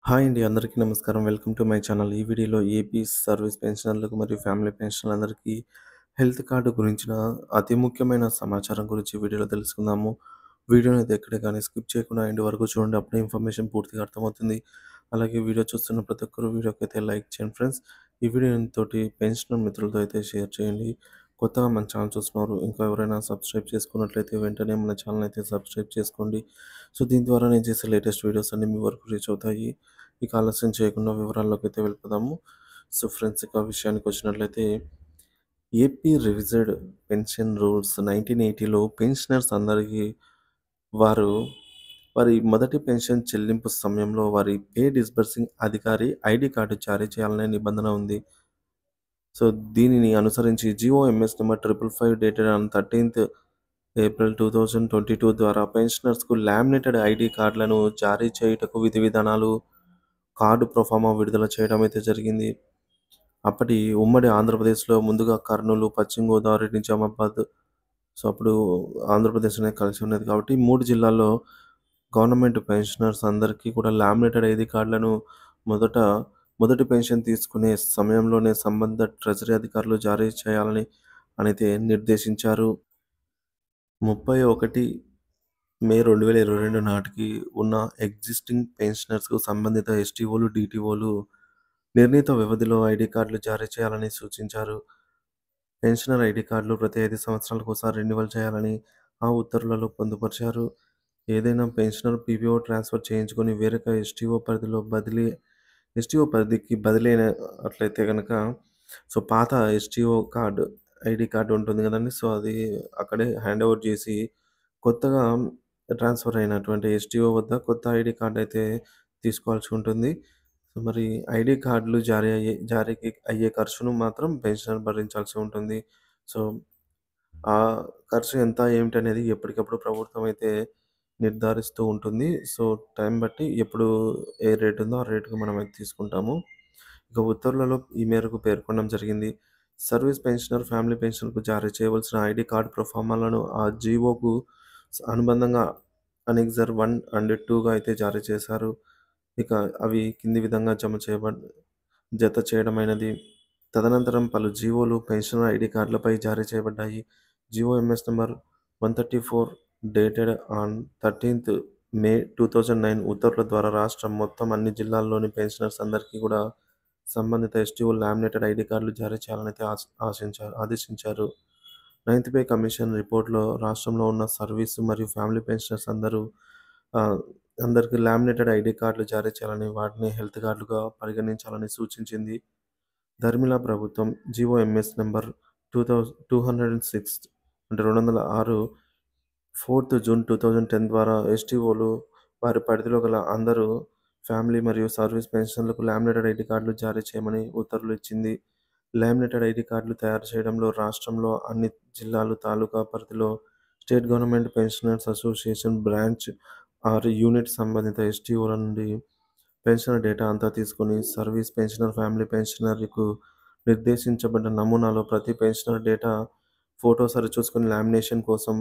Hi అండి. అందరికీ నమస్కారం. Welcome to my channel. ఈ వీడియోలో ఏపీ సర్వీస్ పెన్షనర్లకు మరియు ఫ్యామిలీ పెన్షనర్లందరికీ హెల్త్ కార్డ్ గురించిన అతి ముఖ్యమైన సమాచారం గురించి వీడియోలో తెలుసుకుందాము. వీడియోనైతే ఎక్కడ గాని స్కిప్ చేయకుండా ఎండ్ వరకు చూడండి. అప్పుడే ఇన్ఫర్మేషన్ పూర్తిగా అర్థమవుతుంది. అలాగే వీడియో చూస్తున్న ప్రతి ఒక్కరు వీడియోకైతే లైక్ చేయండి ఫ్రెండ్స్. ఈ వీడియోని తోటి పెన్షనర్ మిత్రులతో అయితే షేర్ చేయండి. కొత్తగా మన ఛానల్ చూస్తున్నారు. ఇంకా ఎవరైనా సబ్స్క్రైబ్ చేసుకున్నట్లయితే వెంటనే మన ఛానల్ అయితే సబ్స్క్రైబ్ చేసుకోండి. సో, దీని ద్వారా నేను చేసే లేటెస్ట్ వీడియోస్ అన్నీ మీ వరకు రీచ్ అవుతాయి. ఇక ఆలస్యం చేయకుండా వివరాల్లోకైతే వెళ్ళిపోదాము. సో, ఫ్రెండ్స్ ఇక విషయానికొచ్చినట్లయితే ఏపీ రివిజ్డ్ పెన్షన్ రూల్స్ 1980లో పెన్షనర్స్ అందరికీ వారు వారి మొదటి పెన్షన్ చెల్లింపు సమయంలో వారి పే డిస్బర్సింగ్ అధికారి ఐడీ కార్డు జారీ చేయాలనే నిబంధన ఉంది. సో, దీనిని అనుసరించి జీఓఎంఎస్ నంబర్ 555 డేటెడ్ ఆన్ 13థ్ ఏప్రిల్ 2022 ద్వారా పెన్షనర్స్‌కు లామినేటెడ్ ఐడీ కార్డులను జారీ చేయుటకు విధి విధానాలు, కార్డు ప్రొఫార్మా విడుదల చేయడం అయితే జరిగింది. అప్పటి ఉమ్మడి ఆంధ్రప్రదేశ్‌లో ముందుగా కర్నూలు, పశ్చిమ గోదావరి, నిజామాబాద్, సో, అప్పుడు ఆంధ్రప్రదేశ్ అనేది కలిసి ఉన్నది కాబట్టి 3 జిల్లాల్లో గవర్నమెంట్ పెన్షనర్స్ అందరికీ కూడా లామినేటెడ్ ఐడీ కార్డులను మొదట మొదటి పెన్షన్ తీసుకునే సమయంలోనే సంబంధిత ట్రెజరీ అధికారులు జారీ చేయాలని అనైతే నిర్దేశించారు. 31 మే 2022 నాటికి ఉన్న ఎగ్జిస్టింగ్ పెన్షనర్స్‌కు సంబంధిత ఎస్టీఓలు, డీటీఓలు నిర్ణీత వ్యవధిలో ఐడీ కార్డులు జారీ చేయాలని సూచించారు. పెన్షనర్ ఐడీ కార్డులు ప్రతి 5 సంవత్సరాలకోసారి రెన్యువల్ చేయాలని ఆ ఉత్తర్వులలో పొందుపరిచారు. ఏదైనా పెన్షనర్ పీపీఓ ట్రాన్స్‌ఫర్ చేయించుకొని వేరొక ఎస్టీఓ పరిధికి బదిలీ అయినట్లయితే గనక, సో, పాత ఎస్టీఓ కార్డ్, ఐడీ కార్డ్ ఉంటుంది గదండీ! సో, అది అక్కడే హ్యాండ్ ఓవర్ జేసి, కొత్తగా ట్రాన్స్‌ఫర్ అయినటువంటి ఎస్టీఓ వద్ద కొత్త ఐడీ కార్డ్ అయితే తీసుకోవాల్సి ఉంటుంది. సో, మరి ఐడీ కార్డులు జారీకి అయ్యే ఖర్చును మాత్రం పెన్షనర్ భరించాల్సి ఉంటుంది. సో, ఆ ఖర్చు ఎంత ఏమిటనేది ఎప్పటికప్పుడు ప్రభుత్వం అయితే నిర్ధారిస్తూ ఉంటుంది. సో, టైం బట్టి ఎప్పుడు ఏ రేట్ ఉందో ఆ రేట్‌కి మనమైతే తీసుకుంటాము. ఇక ఉత్తర్వులలో ఈ మేరకు పేర్కొనడం జరిగింది. సర్వీస్ పెన్షనర్, ఫ్యామిలీ పెన్షన్‌కు జారీ చేయవలసిన ఐడీ కార్డ్ ప్రొఫార్మాలను ఆ జీవోకు అనుబంధంగా అనెక్సర్ 1 అండ్ 2గా అయితే జారీ చేశారు. ఇక అవి కింది విధంగా జత చేయడమైనది. తదనంతరం పలు జీవోలు పెన్షనర్ ఐడీ కార్డులపై జారీ చేయబడ్డాయి. జీఓఎంఎస్ నంబర్ 134 డేటెడ్ ఆన్ 13థ్ మే 2009 ఉత్తర్వుల ద్వారా రాష్ట్రం మొత్తం అన్ని జిల్లాల్లోని పెన్షనర్స్ అందరికీ కూడా సంబంధిత ఎస్టీఓ లామినేటెడ్ ఐడీ కార్డులు జారీ చేయాలనైతే ఆదేశించారు. నైన్త్ పే కమిషన్ రిపోర్ట్‌లో రాష్ట్రంలో ఉన్న సర్వీసు మరియు ఫ్యామిలీ పెన్షనర్స్ ఆహ్, అందరికి లామినేటెడ్ ఐడీ కార్డులు జారీ చేయాలని, వాటిని హెల్త్ కార్డులుగా పరిగణించాలని సూచించింది. ధర్మిల ప్రభుత్వం జీఓఎంఎస్ నంబర్ 206 అంటే 206 4థ్ జూన్ 2010 ద్వారా ఎస్టీఓలు వారి పరిధిలో గల అందరూ ఫ్యామిలీ మరియు సర్వీస్ పెన్షనర్లకు లామినేటెడ్ ఐడీ కార్డులు జారీ చేయమని ఉత్తర్వులు ఇచ్చింది. లామినేటెడ్ ఐడీ కార్డులు తయారు చేయడంలో రాష్ట్రంలో అన్ని జిల్లాలు, తాలూకా పరిధిలో state government pensioners association branch or unit సంబంధిత ఎస్టీఓల నుండి పెన్షనర్ డేటా అంతా తీసుకొని సర్వీస్ పెన్షనర్, ఫ్యామిలీ పెన్షనర్‌కు నిర్దేశించబడ్డ నమూనాలో ప్రతి పెన్షనర్ డేటా ఫోటో సరిచూసుకొని లామినేషన్ కోసం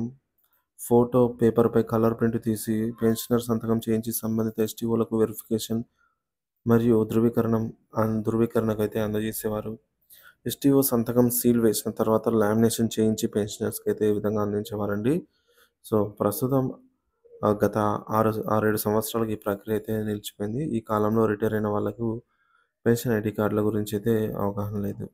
ఫోటో పేపర్‌పై కలర్ ప్రింట్ తీసి పెన్షనర్ సంతకం చేయించి సంబంధిత ఎస్టీఓలకు వెరిఫికేషన్ మరియు ధృవీకరణకైతే అందజేసేవారు. ఎస్టీఓ సంతకం సీల్ వేసిన తర్వాత లామినేషన్ చేయించి పెన్షనర్స్‌కైతే ఈ విధంగా అందించేవారండి. సో, ప్రస్తుతం గత 6, 7 సంవత్సరాలుగా ఈ ప్రక్రియ అయితే నిలిచిపోయింది. ఈ కాలంలో రిటైర్ అయిన వాళ్ళకు పెన్షన్ ఐడీ కార్డుల గురించి అయితే అవగాహన లేదు.